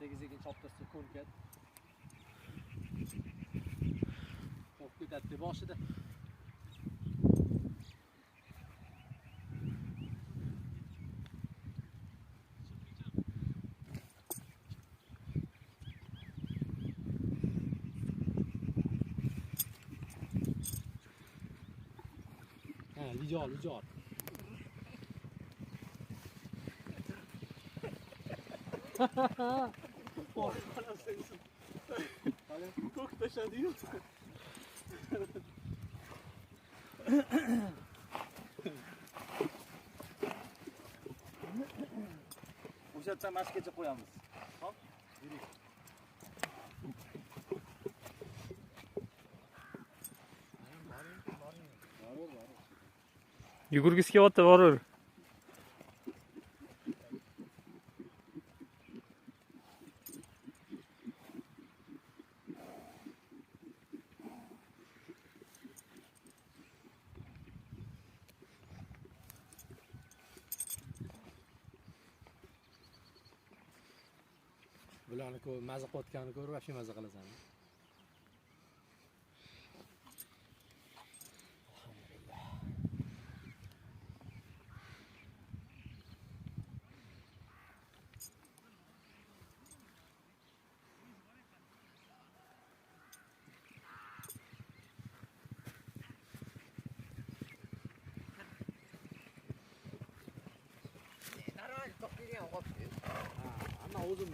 sekin choptirsa ko'nkat. Qo'p ketadi boshida. Ha, lijol. Ko'k tashadi-yu. O'sha yerdan mashqgacha qo'yamiz. Hop, yuring. Yugurgisi kelyapti, borur. Bularni maza qilayotganini ko'rib, vaqti maza qilasan. Ama o'zim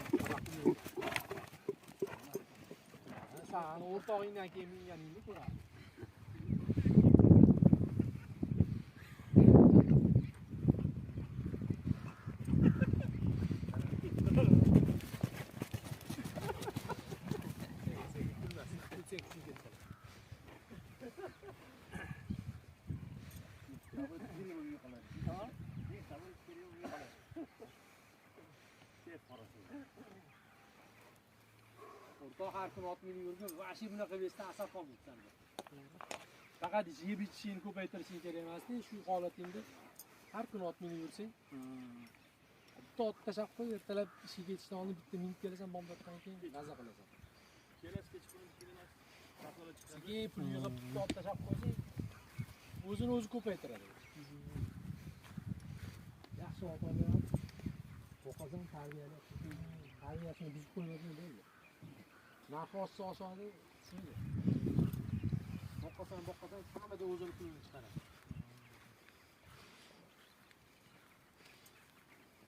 sen o'rtog'ingdan keyin minganingni ko'raman. O'rtoq har kun ot minib yurgan, vashi bunaqa besdan asar qolmaysan. Faqat yeb ichishingni ko'paytirishing kerak emasdi. Shu holatingda har kun ot minib yursang, bitta ot tashab qo'y, ertalab ishga ketishdan oldin bitta minib kelasan, bombatdan keyin maza qilasan. Kelasi kechqurun kelaman. Saqlab chiqasan. Keyin pul yig'ib bitta ot tashab qo'ysang, o'zini o'zi ko'paytiradi. Yaxshi ot olib, o'qasang tarbiyalab, tarbiyasini buzib qo'ymasang bo'ldi. Narxi oshsa oshadi, shunday. Boqqasan, hammada o'zini pulini chiqaradi.